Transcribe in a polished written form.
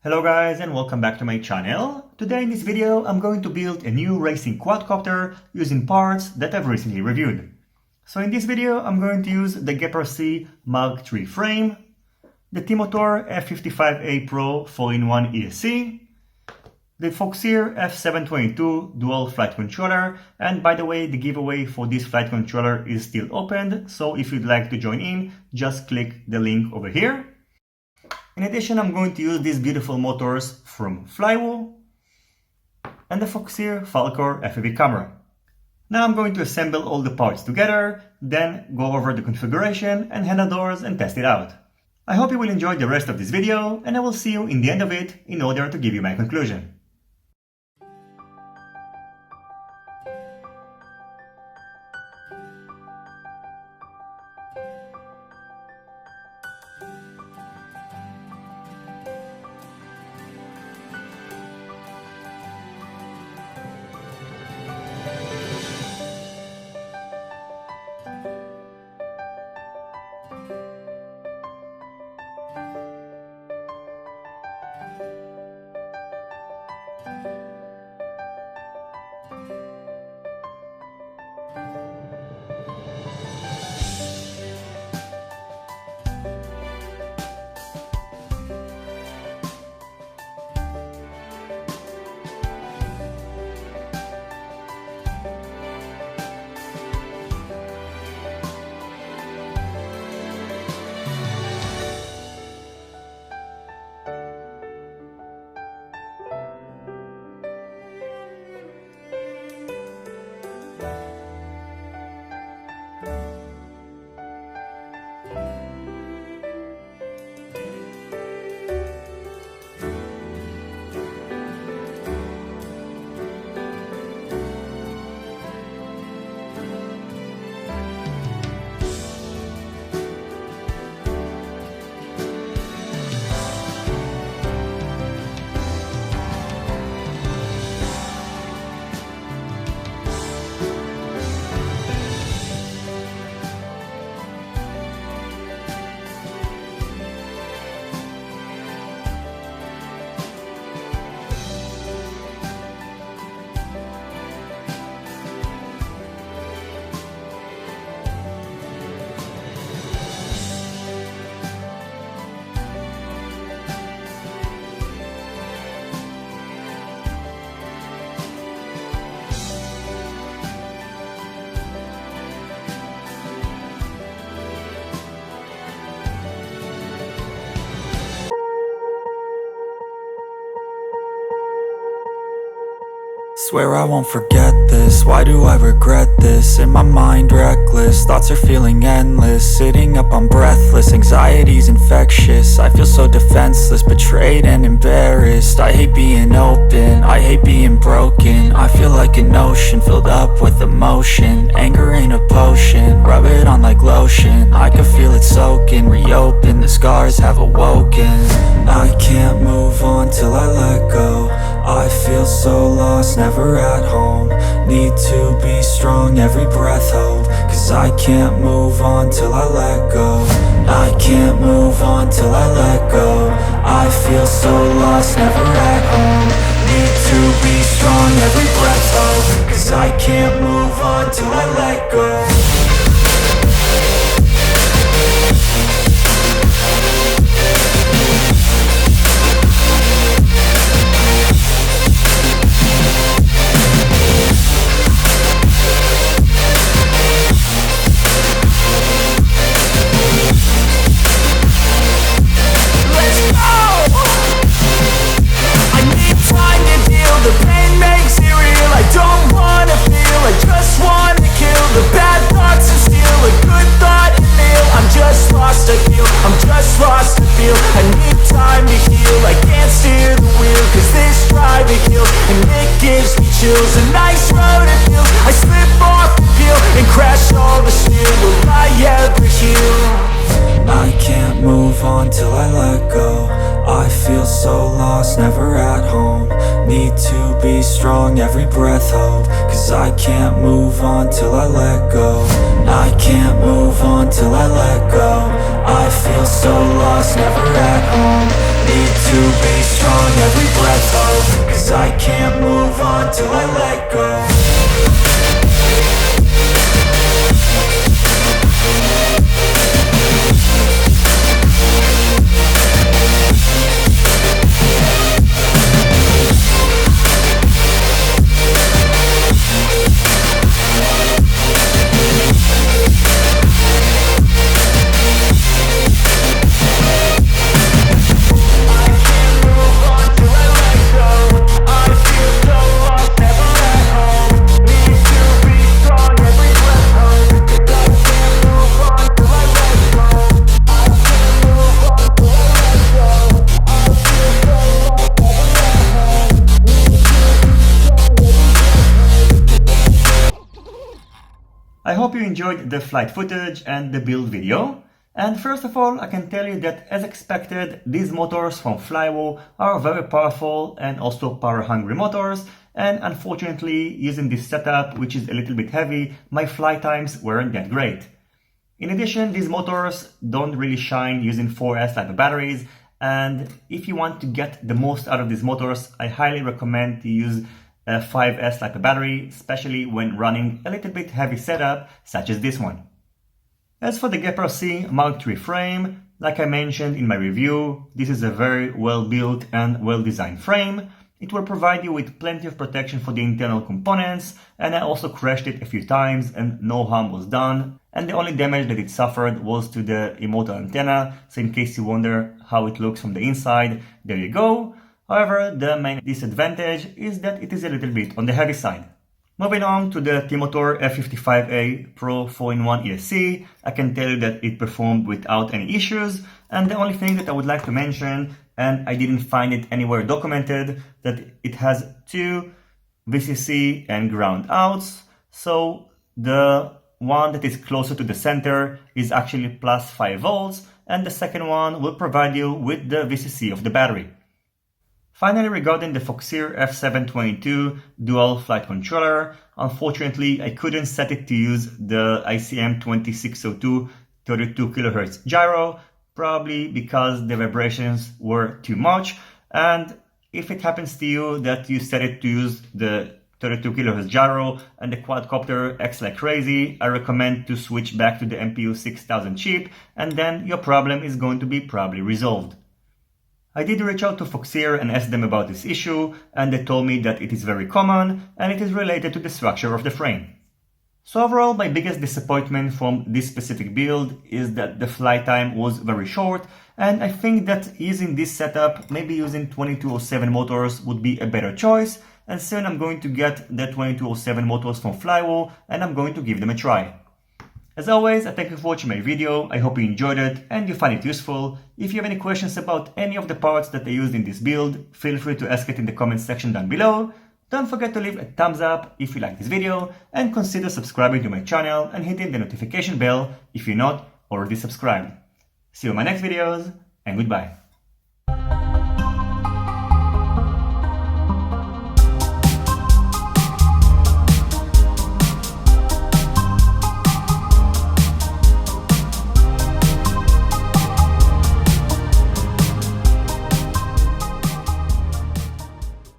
Hello guys and welcome back to my channel. Today in this video I'm going to build a new racing quadcopter using parts that I've recently reviewed. So in this video I'm going to use the Geprc Mark3 frame, the T-Motor F55A Pro 4-in-1 ESC, the Foxeer F722 dual flight controller, and by the way the giveaway for this flight controller is still open, so if you'd like to join in just click the link over here. In addition, I'm going to use these beautiful motors from Flywoo and the Foxeer Falcor FPV camera. Now I'm going to assemble all the parts together, then go over the configuration and handle doors and test it out. I hope you will enjoy the rest of this video, and I will see you in the end of it in order to give you my conclusion. Swear I won't forget this, why do I regret this? In my mind reckless, thoughts are feeling endless. Sitting up I'm breathless, anxiety's infectious. I feel so defenseless, betrayed and embarrassed. I hate being open, I hate being broken. I feel like an ocean filled up with emotion. Anger ain't a potion, rub it on like lotion. I can feel it soaking, reopen, the scars have awoken. I can't move on till I let go. I feel so lost, never at home. Need to be strong, every breath hope. Cause I can't move on till I let go. I can't move on till I let go. I feel so lost, never at home. Need to be strong, every breath hope. Cause I can't move on till I let go. A nice road to feel. I slip off the peel and crash all the steel. Will I ever heal? I can't move on till I let go. I feel so lost, never at home. Need to be strong, every breath hope. Cause I can't move on till I let go. I can't move on till I let go. I feel so lost, never at home. Need to be strong. Oh, cause I can't move on till I let go. I hope you enjoyed the flight footage and the build video. And first of all, I can tell you that as expected, these motors from Flywoo are very powerful and also power hungry motors. And unfortunately, using this setup, which is a little bit heavy, my flight times weren't that great. In addition, these motors don't really shine using 4S type of batteries. And if you want to get the most out of these motors, I highly recommend to use a 5S type of battery, especially when running a little bit heavy setup such as this one. As for the Geprc Mark3 frame, like I mentioned in my review, this is a very well built and well designed frame. It will provide you with plenty of protection for the internal components, and I also crashed it a few times and no harm was done. And the only damage that it suffered was to the immortal antenna, so in case you wonder how it looks from the inside, there you go. However, the main disadvantage is that it is a little bit on the heavy side. Moving on to the T-Motor F55A Pro 4-in-1 ESC, I can tell you that it performed without any issues, and the only thing that I would like to mention, and I didn't find it anywhere documented, that it has two VCC and ground outs, so the one that is closer to the center is actually plus 5 volts, and the second one will provide you with the VCC of the battery. Finally, regarding the Foxeer F722 dual flight controller, unfortunately I couldn't set it to use the ICM2602 32 kHz gyro, probably because the vibrations were too much, and if it happens to you that you set it to use the 32 kHz gyro and the quadcopter acts like crazy, I recommend to switch back to the MPU 6000 chip, and then your problem is going to be probably resolved. I did reach out to Foxeer and ask them about this issue, and they told me that it is very common and it is related to the structure of the frame. So overall, my biggest disappointment from this specific build is that the flight time was very short, and I think that using this setup, maybe using 2207 motors would be a better choice, and soon I'm going to get the 2207 motors from Flywoo and I'm going to give them a try. As always, I thank you for watching my video. I hope you enjoyed it and you find it useful. If you have any questions about any of the parts that I used in this build, feel free to ask it in the comment section down below. Don't forget to leave a thumbs up if you like this video, and consider subscribing to my channel and hitting the notification bell if you're not already subscribed. See you in my next videos, and goodbye.